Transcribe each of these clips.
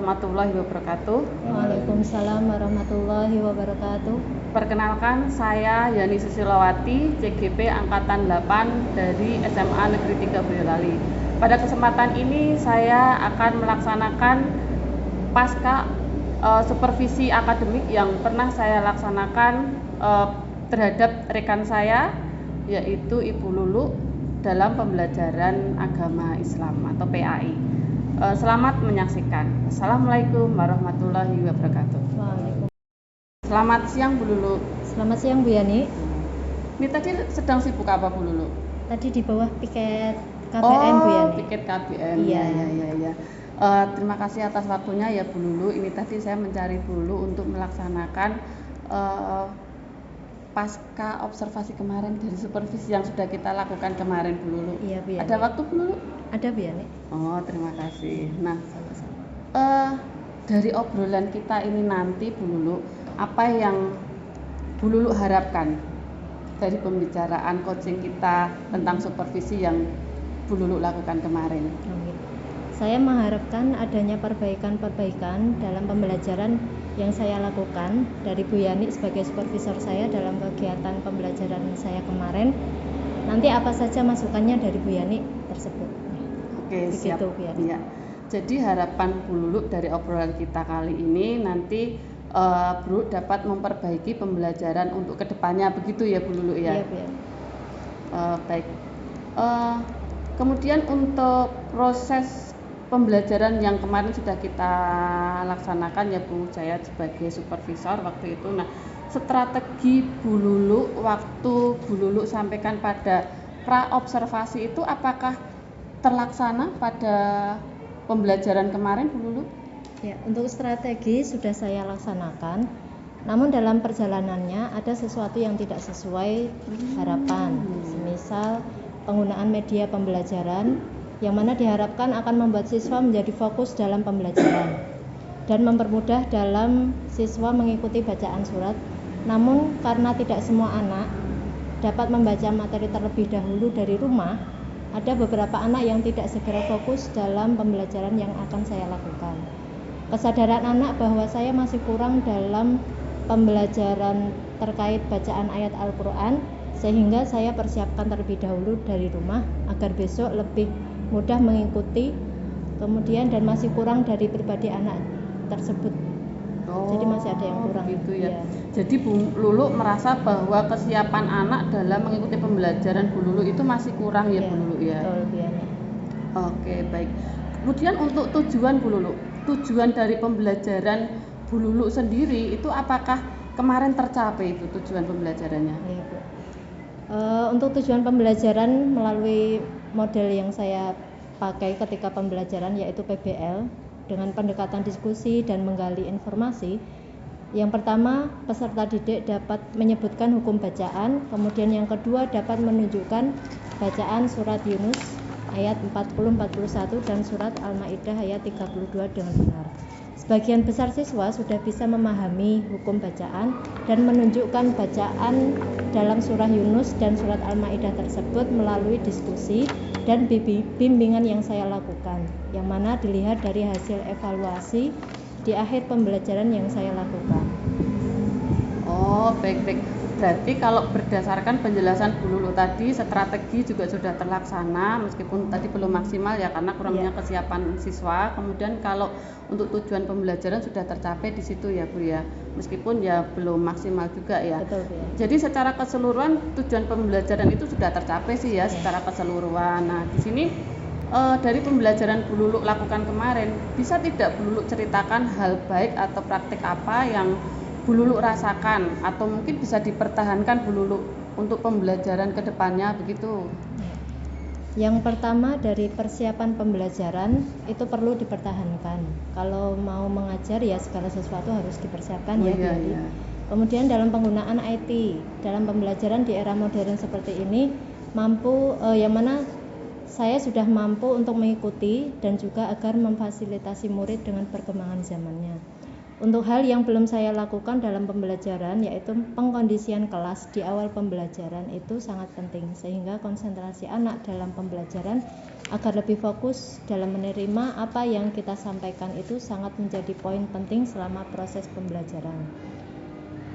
warahmatullahi wabarakatuh. Waalaikumsalam warahmatullahi wabarakatuh. Perkenalkan, saya Yani Susilowati, CGP Angkatan 8 dari SMA Negeri 3 Boyolali. Pada kesempatan ini saya akan melaksanakan pasca supervisi akademik yang pernah saya laksanakan terhadap rekan saya, yaitu Ibu Lulu, dalam pembelajaran agama Islam atau PAI. Selamat menyaksikan. Assalamualaikum warahmatullahi wabarakatuh. Waalaikumsalam. Selamat siang Bu Lulu. Selamat siang Bu Yani. Ini tadi sedang sibuk apa Bu Lulu? Tadi di bawah piket KBM Bu Yani. Piket KBM. Iya. Ya. Terima kasih atas waktunya ya Bu Lulu. Ini tadi saya mencari Bu Lulu untuk melaksanakan pasca observasi kemarin dari supervisi yang sudah kita lakukan kemarin Bu Lulu. Iya Bu Yani. Ada waktu Bu Lulu? Ada Bu Yani. Oh, terima kasih. Nah, dari obrolan kita ini nanti Bu Lulu, apa yang Bu Lulu harapkan dari pembicaraan coaching kita tentang supervisi yang Bu Lulu lakukan kemarin? Saya mengharapkan adanya perbaikan-perbaikan dalam pembelajaran yang saya lakukan dari Bu Yani sebagai supervisor saya dalam kegiatan pembelajaran saya kemarin. Nanti apa saja masukannya dari Bu Yani tersebut. Oke, siap. Bu Yani. Ya. Jadi harapan Bu Lulu dari obrolan kita kali ini nanti Bu dapat memperbaiki pembelajaran untuk kedepannya, begitu ya Bu Lulu ya? Iya Bu Yani. Baik. Kemudian untuk proses pembelajaran yang kemarin sudah kita laksanakan ya Bu, saya sebagai supervisor waktu itu. Nah, strategi Bu Lulu waktu Bu Lulu sampaikan pada pra observasi itu apakah terlaksana pada pembelajaran kemarin Bu Lulu? Ya, untuk strategi sudah saya laksanakan. Namun dalam perjalanannya ada sesuatu yang tidak sesuai harapan. Semisal penggunaan media pembelajaran yang mana diharapkan akan membuat siswa menjadi fokus dalam pembelajaran dan mempermudah dalam siswa mengikuti bacaan surat. Namun karena tidak semua anak dapat membaca materi terlebih dahulu dari rumah, ada beberapa anak yang tidak segera fokus dalam pembelajaran yang akan saya lakukan. Kesadaran anak bahwa saya masih kurang dalam pembelajaran terkait bacaan ayat Al-Quran, sehingga saya persiapkan terlebih dahulu dari rumah agar besok lebih mudah mengikuti, kemudian dan masih kurang dari pribadi anak tersebut. Jadi masih ada yang kurang gitu ya. Ya. Jadi Bu Lulu merasa bahwa kesiapan anak dalam mengikuti pembelajaran Bu Lulu itu masih kurang ya, Bu Lulu ya. Betul Bu Yani. Oke, baik. Kemudian untuk tujuan Bu Lulu, tujuan dari pembelajaran Bu Lulu sendiri itu apakah kemarin tercapai itu tujuan pembelajarannya? Ya, Bu. Untuk tujuan pembelajaran melalui model yang saya pakai ketika pembelajaran yaitu PBL dengan pendekatan diskusi dan menggali informasi. Yang pertama, peserta didik dapat menyebutkan hukum bacaan, kemudian yang kedua dapat menunjukkan bacaan surat Yunus ayat 40-41 dan surat Al-Maidah ayat 32 dengan benar. Sebagian besar siswa sudah bisa memahami hukum bacaan dan menunjukkan bacaan dalam surah Yunus dan surat Al-Maidah tersebut melalui diskusi dan bimbingan yang saya lakukan, yang mana dilihat dari hasil evaluasi di akhir pembelajaran yang saya lakukan. Oh, baik. Berarti kalau berdasarkan penjelasan Bu Lulu tadi, strategi juga sudah terlaksana meskipun tadi belum maksimal ya karena kurangnya kesiapan siswa. Kemudian kalau untuk tujuan pembelajaran sudah tercapai di situ ya Bu ya, meskipun ya belum maksimal juga ya. Betul, Bu. Jadi secara keseluruhan tujuan pembelajaran itu sudah tercapai sih ya secara keseluruhan. Nah, di sini dari pembelajaran Bu Lulu lakukan kemarin, bisa tidak Bu Lulu ceritakan hal baik atau praktik apa yang Bu Lulu rasakan atau mungkin bisa dipertahankan Bu Lulu untuk pembelajaran kedepannya begitu? Yang pertama dari persiapan pembelajaran itu perlu dipertahankan. Kalau mau mengajar ya segala sesuatu harus dipersiapkan ya. Kemudian dalam penggunaan IT dalam pembelajaran di era modern seperti ini yang mana saya sudah mampu untuk mengikuti dan juga agar memfasilitasi murid dengan perkembangan zamannya. Untuk hal yang belum saya lakukan dalam pembelajaran, yaitu pengkondisian kelas di awal pembelajaran, itu sangat penting sehingga konsentrasi anak dalam pembelajaran agar lebih fokus dalam menerima apa yang kita sampaikan itu sangat menjadi poin penting selama proses pembelajaran.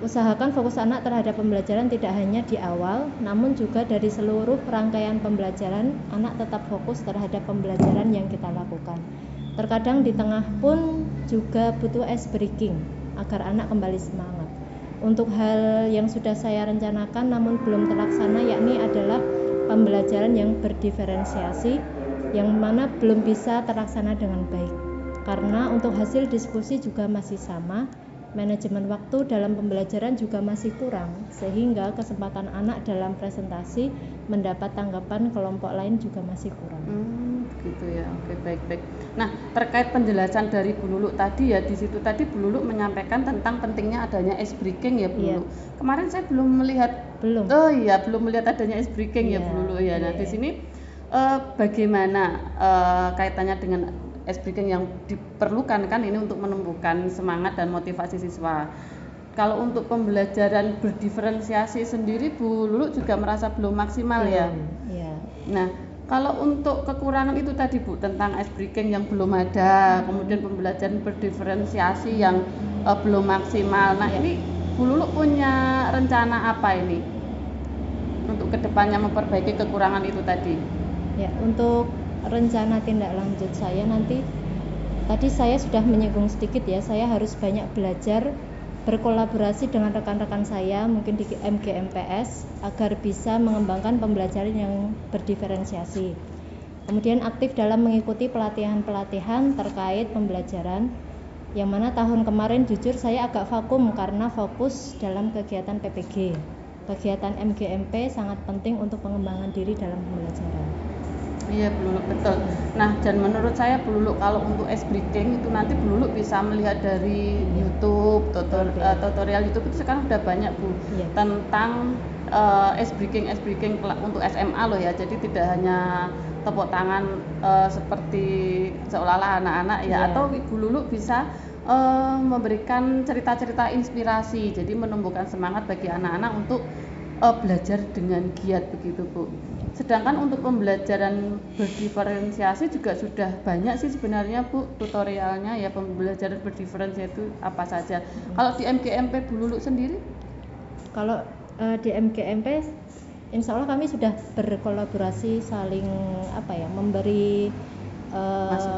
Usahakan fokus anak terhadap pembelajaran tidak hanya di awal, namun juga dari seluruh rangkaian pembelajaran, anak tetap fokus terhadap pembelajaran yang kita lakukan. Terkadang di tengah pun juga butuh ice breaking agar anak kembali semangat. Untuk hal yang sudah saya rencanakan namun belum terlaksana, yakni adalah pembelajaran yang berdiferensiasi, yang mana belum bisa terlaksana dengan baik. Karena untuk hasil diskusi juga masih sama, manajemen waktu dalam pembelajaran juga masih kurang, sehingga kesempatan anak dalam presentasi mendapat tanggapan kelompok lain juga masih kurang. Gitu ya. Oke, baik. Nah, terkait penjelasan dari Bu Lulu tadi ya, di situ tadi Bu Lulu menyampaikan tentang pentingnya adanya ice breaking ya Bu Lulu. Kemarin saya belum melihat. Belum melihat adanya ice breaking ya Bu Lulu ya. Nah, di sini bagaimana kaitannya dengan ice breaking yang diperlukan kan ini untuk menumbuhkan semangat dan motivasi siswa. Kalau untuk pembelajaran berdiferensiasi sendiri Bu Lulu juga merasa belum maksimal ya. Nah, kalau untuk kekurangan itu tadi Bu tentang ice breaking yang belum ada, kemudian pembelajaran berdiferensiasi yang belum maksimal. Nah, ini Bu Lulu punya rencana apa ini untuk kedepannya memperbaiki kekurangan itu tadi? Ya, untuk rencana tindak lanjut saya nanti, tadi saya sudah menyinggung sedikit ya, saya harus banyak belajar berkolaborasi dengan rekan-rekan saya mungkin di MGMPS agar bisa mengembangkan pembelajaran yang berdiferensiasi. Kemudian aktif dalam mengikuti pelatihan-pelatihan terkait pembelajaran, yang mana tahun kemarin jujur saya agak vakum karena fokus dalam kegiatan PPG. Kegiatan MGMP sangat penting untuk pengembangan diri dalam pembelajaran. Iya Bu Lulu, betul. Nah, dan menurut saya Bu Lulu kalau untuk ice breaking itu nanti Bu Lulu bisa melihat dari YouTube, tutorial YouTube itu sekarang udah banyak Bu tentang ice breaking untuk SMA loh ya. Jadi tidak hanya tepuk tangan seperti seolah-olah anak-anak ya, atau Bu Lulu bisa memberikan cerita-cerita inspirasi, jadi menumbuhkan semangat bagi anak-anak untuk belajar dengan giat begitu Bu. Sedangkan untuk pembelajaran berdiferensiasi juga sudah banyak sih sebenarnya Bu tutorialnya ya, pembelajaran berdiferensiasi itu apa saja. Kalau di MGMP Bu Lulu sendiri? Kalau di MGMP insya Allah kami sudah berkolaborasi saling memberi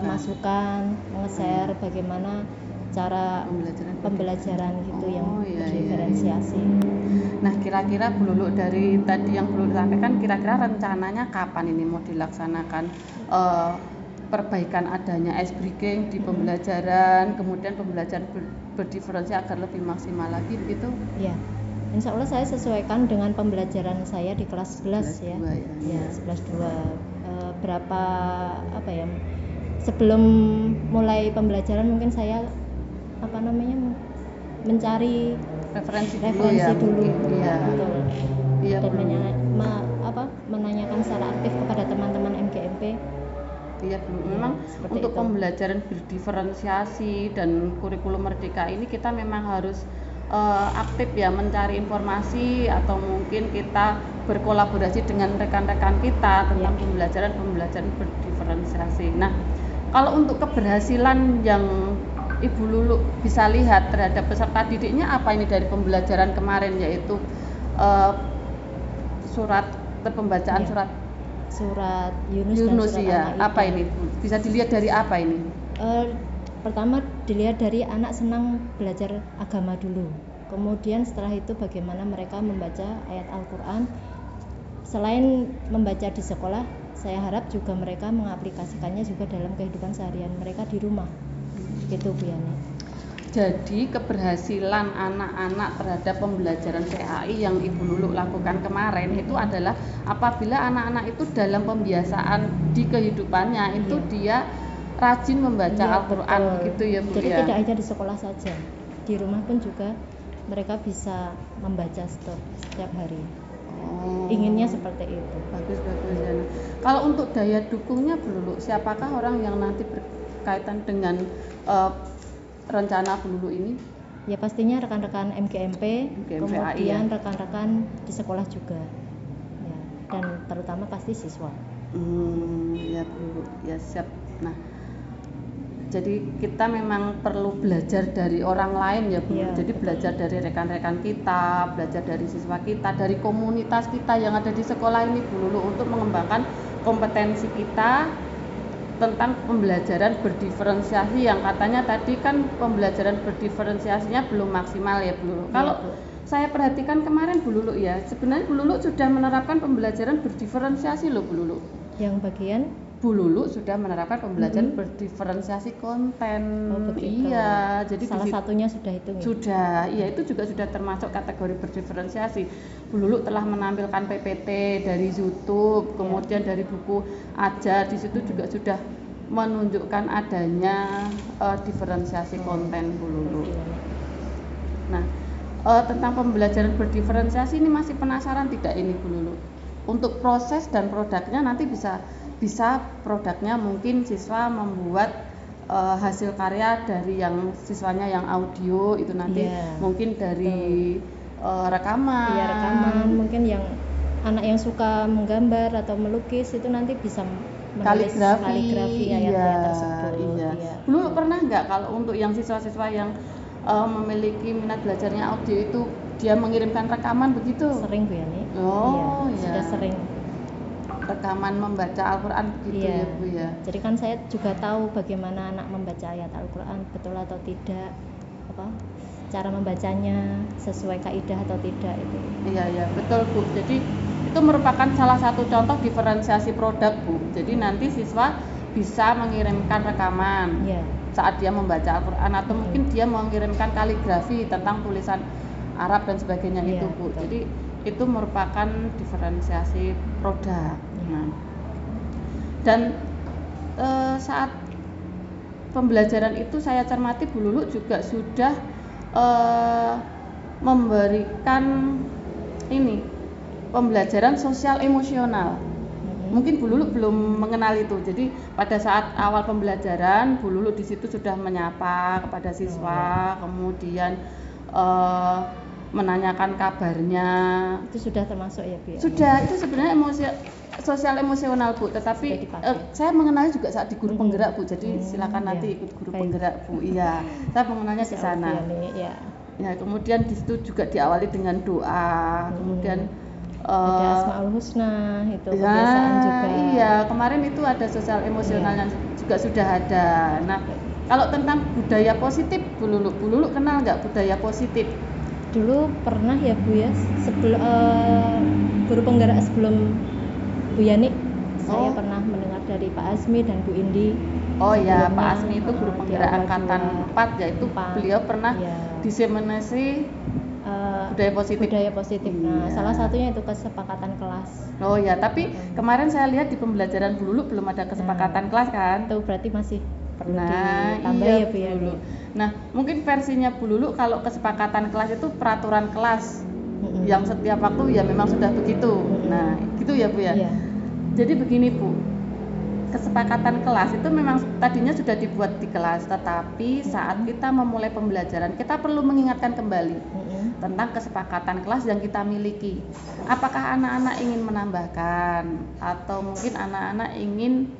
masukan, nge-share bagaimana cara pembelajaran gitu yang berdiferensiasi. Nah, kira-kira Bu Lulu dari tadi yang Bu Lulu sampaikan, kira-kira rencananya kapan ini mau dilaksanakan perbaikan adanya ice breaking di pembelajaran, kemudian pembelajaran berdiferensiasi agar lebih maksimal lagi begitu? Ya, insya Allah saya sesuaikan dengan pembelajaran saya di kelas 11 ya. 11-2 berapa sebelum mulai pembelajaran mungkin saya mencari referensi dulu. Iya, dan menanyakan secara aktif kepada teman-teman MGMP. Iya Bu, memang untuk pembelajaran berdiferensiasi dan kurikulum merdeka ini kita memang harus aktif ya mencari informasi, atau mungkin kita berkolaborasi dengan rekan-rekan kita tentang pembelajaran berdiferensiasi. Nah, kalau untuk keberhasilan yang Ibu Lulu bisa lihat terhadap peserta didiknya apa ini dari pembelajaran kemarin, yaitu pembacaan surat Yunus dan surat ya. Apa ini bisa dilihat dari apa ini? Pertama dilihat dari anak senang belajar agama dulu. Kemudian setelah itu bagaimana mereka membaca ayat Al-Quran. Selain membaca di sekolah, saya harap juga mereka mengaplikasikannya juga dalam kehidupan seharian mereka di rumah. Gitu Bu Yani. Jadi keberhasilan anak-anak terhadap pembelajaran PAI yang Ibu Lulu lakukan kemarin itu adalah apabila anak-anak itu dalam pembiasaan di kehidupannya itu dia rajin membaca Al-Quran begitu ya Bu. Jadi tidak hanya di sekolah saja, di rumah pun juga mereka bisa membaca setiap hari. Inginnya seperti itu. Bagus ya. Kalau untuk daya dukungnya Bu Lulu, siapakah orang yang nanti berkaitan dengan rencana Bu Lulu ini? Ya pastinya rekan-rekan MGMP, MGMP AI, kemudian ya. rekan-rekan di sekolah juga, ya, dan terutama pasti siswa. Ya Bu Lulu, ya siap. Nah, jadi kita memang perlu belajar dari orang lain ya Bu. Iya, Jadi betul. belajar dari rekan-rekan kita, belajar dari siswa kita, dari komunitas kita yang ada di sekolah ini Bu Lulu, untuk mengembangkan kompetensi kita tentang pembelajaran berdiferensiasi, yang katanya tadi kan pembelajaran berdiferensiasinya belum maksimal ya Bu Lulu. Iya, Kalau Bu. saya perhatikan kemarin Bu Lulu ya, sebenarnya Bu Lulu sudah menerapkan pembelajaran berdiferensiasi loh Bu Lulu. Yang bagian Bu Lulu sudah menerapkan pembelajaran berdiferensiasi konten. begitu. Iya, jadi Salah satunya sudah itu. Ya? Sudah, iya itu juga sudah termasuk kategori berdiferensiasi. Bu Lulu telah menampilkan PPT dari YouTube, kemudian dari buku ajar, di situ juga sudah menunjukkan adanya diferensiasi konten Bu Lulu. Nah, tentang pembelajaran berdiferensiasi ini masih penasaran tidak ini Bu Lulu? Untuk proses dan produknya nanti bisa produknya mungkin siswa membuat hasil karya dari yang siswanya yang audio itu nanti mungkin dari rekaman. Iya, rekaman. Mungkin yang anak yang suka menggambar atau melukis itu nanti bisa menulis kaligrafi ayat-ayat tersebut. Iya. Dulu pernah nggak kalau untuk yang siswa-siswa yang memiliki minat belajarnya audio itu dia mengirimkan rekaman begitu? Sering Bu Yani. Oh, iya. Sudah sering. Rekaman membaca Al-Quran begitu ya Bu ya. Jadi kan saya juga tahu bagaimana anak membaca ayat Al-Quran, betul atau tidak, cara membacanya sesuai kaidah atau tidak itu. Iya betul Bu. Jadi itu merupakan salah satu contoh diferensiasi produk Bu. Jadi nanti siswa bisa mengirimkan rekaman saat dia membaca Al-Quran, atau mungkin dia mengirimkan kaligrafi tentang tulisan Arab dan sebagainya itu Bu. Betul. Jadi itu merupakan diferensiasi produk. Nah, dan saat pembelajaran itu saya cermati Bu Lulu juga sudah memberikan ini pembelajaran sosial emosional. Mungkin Bu Lulu belum mengenal itu. Jadi pada saat awal pembelajaran Bu Lulu di situ sudah menyapa kepada siswa, kemudian menanyakan kabarnya. Itu sudah termasuk ya Bu? Sudah, itu sebenarnya sosial emosional Bu, tetapi saya mengenalnya juga saat di guru penggerak Bu. Jadi silakan nanti ikut guru penggerak Bu. Iya, saya mengenalnya di sana. Ya, kemudian di situ juga diawali dengan doa, kemudian ada Asmaul Husna, itu kebiasaan juga. Iya, kemarin itu ada sosial emosional yang juga sudah ada. Nah, kalau tentang budaya positif Bu Lulu kenal nggak budaya positif? Dulu pernah ya Bu ya, sebelum guru penggerak sebelum Bu Yani, saya pernah mendengar dari Pak Azmi dan Bu Indi. Oh ya, Pak Azmi itu guru penggerak angkatan 4 yaitu beliau pernah diseminasi budaya positif. Nah, salah satunya itu kesepakatan kelas. Oh ya, tapi kemarin saya lihat di pembelajaran Bu Lulu belum ada kesepakatan kelas kan? Itu berarti masih perlu ditambah ya Bu ya. Nah, mungkin versinya Bu Lulu kalau kesepakatan kelas itu peraturan kelas yang setiap waktu ya memang sudah begitu. Nah, gitu ya Bu ya. Jadi begini Bu, kesepakatan kelas itu memang tadinya sudah dibuat di kelas, tetapi saat kita memulai pembelajaran kita perlu mengingatkan kembali tentang kesepakatan kelas yang kita miliki. Apakah anak-anak ingin menambahkan atau mungkin anak-anak ingin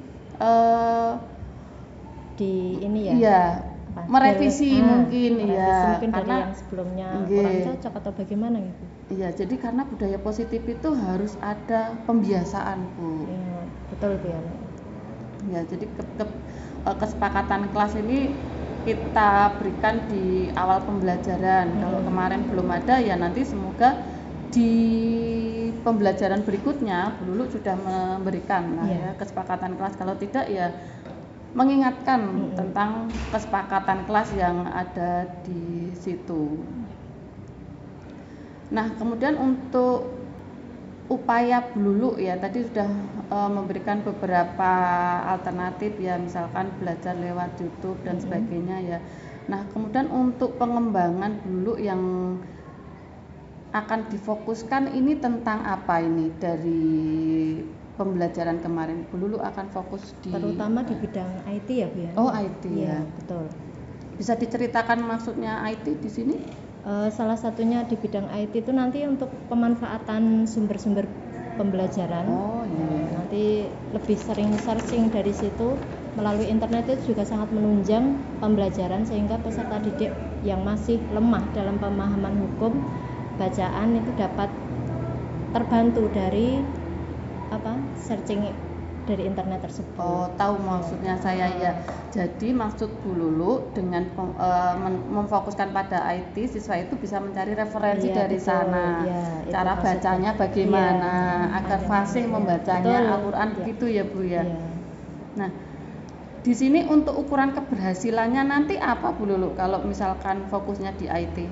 merevisi mungkin mungkin karena dari yang sebelumnya kurang cocok atau bagaimana gitu. Iya, jadi karena budaya positif itu harus ada pembiasaan Bu. Iya, betul Bu ya. Ya, jadi kesepakatan kelas ini kita berikan di awal pembelajaran. Kalau kemarin belum ada ya nanti semoga di pembelajaran berikutnya Bu Lulu sudah memberikan ya kesepakatan kelas. Kalau tidak ya mengingatkan tentang kesepakatan kelas yang ada di situ. Nah, kemudian untuk upaya Bu Lulu ya tadi sudah memberikan beberapa alternatif ya, misalkan belajar lewat YouTube dan sebagainya ya. Nah, kemudian untuk pengembangan Bu Lulu yang akan difokuskan ini tentang apa ini dari pembelajaran kemarin? Bu Lulu akan fokus di terutama di bidang IT ya Bu ya. Oh, IT ya. Betul. Bisa diceritakan maksudnya IT di sini? Salah satunya di bidang IT itu nanti untuk pemanfaatan sumber-sumber pembelajaran. Oh iya. Nanti lebih sering searching dari situ. Melalui internet itu juga sangat menunjang pembelajaran sehingga peserta didik yang masih lemah dalam pemahaman hukum bacaan itu dapat terbantu dari searching dari internet tersebut. Oh, tahu maksudnya saya ya. Jadi maksud Bu Lulu dengan memfokuskan pada IT, siswa itu bisa mencari referensi dari betul. sana. Cara bacanya bagaimana, agar fasih membacanya Al-Quran begitu ya Bu ya. Nah, di sini untuk ukuran keberhasilannya nanti apa Bu Lulu kalau misalkan fokusnya di IT?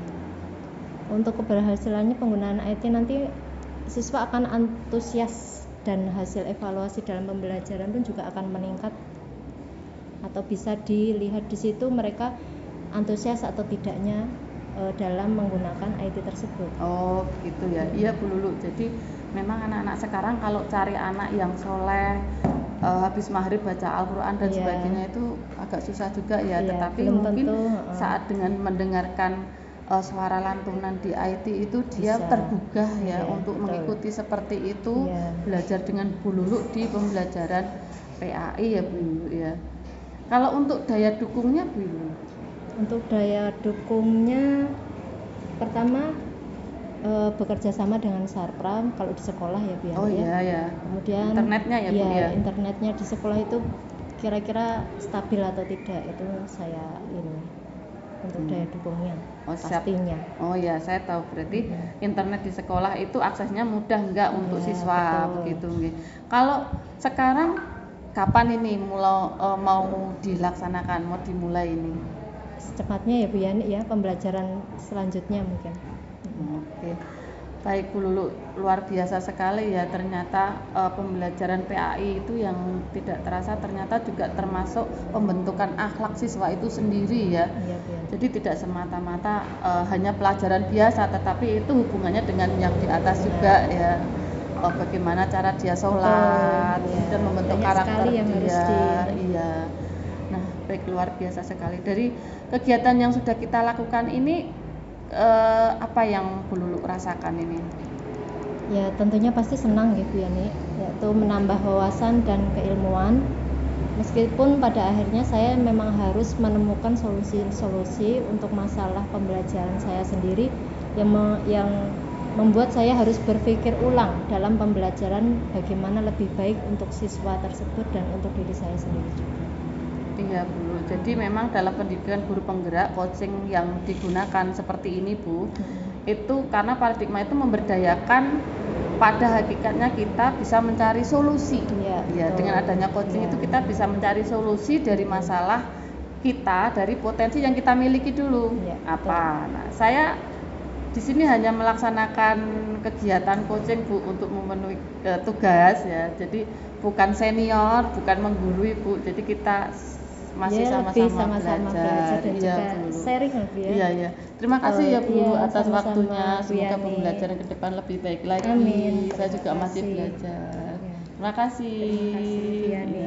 Untuk keberhasilannya penggunaan IT nanti siswa akan antusias dan hasil evaluasi dalam pembelajaran pun juga akan meningkat, atau bisa dilihat di situ mereka antusias atau tidaknya dalam menggunakan IT tersebut. Oh gitu ya. Iya Bu Lulu. Jadi memang anak-anak sekarang kalau cari anak yang soleh, habis maghrib baca Al-Quran dan sebagainya itu agak susah juga ya. Tetapi mungkin saat dengan mendengarkan suara lantunan di IT itu dia tergugah ya untuk mengikuti seperti itu, belajar dengan Bu Lulu di pembelajaran PAI ya Bu Lulu ya. Kalau untuk daya dukungnya Bu Lulu? Untuk daya dukungnya pertama bekerja sama dengan Sarpra kalau di sekolah ya Bu. Oh iya ya. Kemudian internetnya ya Bu ya. Internetnya di sekolah itu kira-kira stabil atau tidak, itu saya ini untuk daya dukungnya pastinya. Oh ya, saya tahu berarti internet di sekolah itu aksesnya mudah enggak untuk siswa begitu. Kalau sekarang kapan ini mau dilaksanakan, mau dimulai ini? Secepatnya ya Bu ya, pembelajaran selanjutnya mungkin. Oke. Baik Bu Lulu, luar biasa sekali ya, ternyata pembelajaran PAI itu yang tidak terasa ternyata juga termasuk pembentukan akhlak siswa itu sendiri ya. Jadi tidak semata-mata hanya pelajaran biasa, tetapi itu hubungannya dengan yang di atas juga ya. Bagaimana cara dia sholat dan membentuk karakter dia. Iya. Nah, baik, luar biasa sekali. Dari kegiatan yang sudah kita lakukan ini, apa yang Bu Lulu rasakan ini? Ya tentunya pasti senang gitu ya nih, yaitu menambah wawasan dan keilmuan. Meskipun pada akhirnya saya memang harus menemukan solusi-solusi untuk masalah pembelajaran saya sendiri yang membuat saya harus berpikir ulang dalam pembelajaran bagaimana lebih baik untuk siswa tersebut dan untuk diri saya sendiri juga. Iya Bu, jadi memang dalam pendidikan guru penggerak coaching yang digunakan seperti ini Bu, itu karena paradigma itu memberdayakan, pada hakikatnya kita bisa mencari solusi. Ya, dengan adanya coaching itu kita bisa mencari solusi dari masalah kita, dari potensi yang kita miliki dulu. Nah, saya di sini hanya melaksanakan kegiatan coaching Bu untuk memenuhi tugas ya. Jadi bukan senior, bukan menggurui Bu. Jadi kita masih sama-sama belajar dan juga sharing Bu ya. Iya. Terima kasih ya Bu atas waktunya. Semoga pembelajaran ke depan lebih baik lagi. Amin. Saya juga masih belajar. Terima kasih. Terima kasih Bu Yani.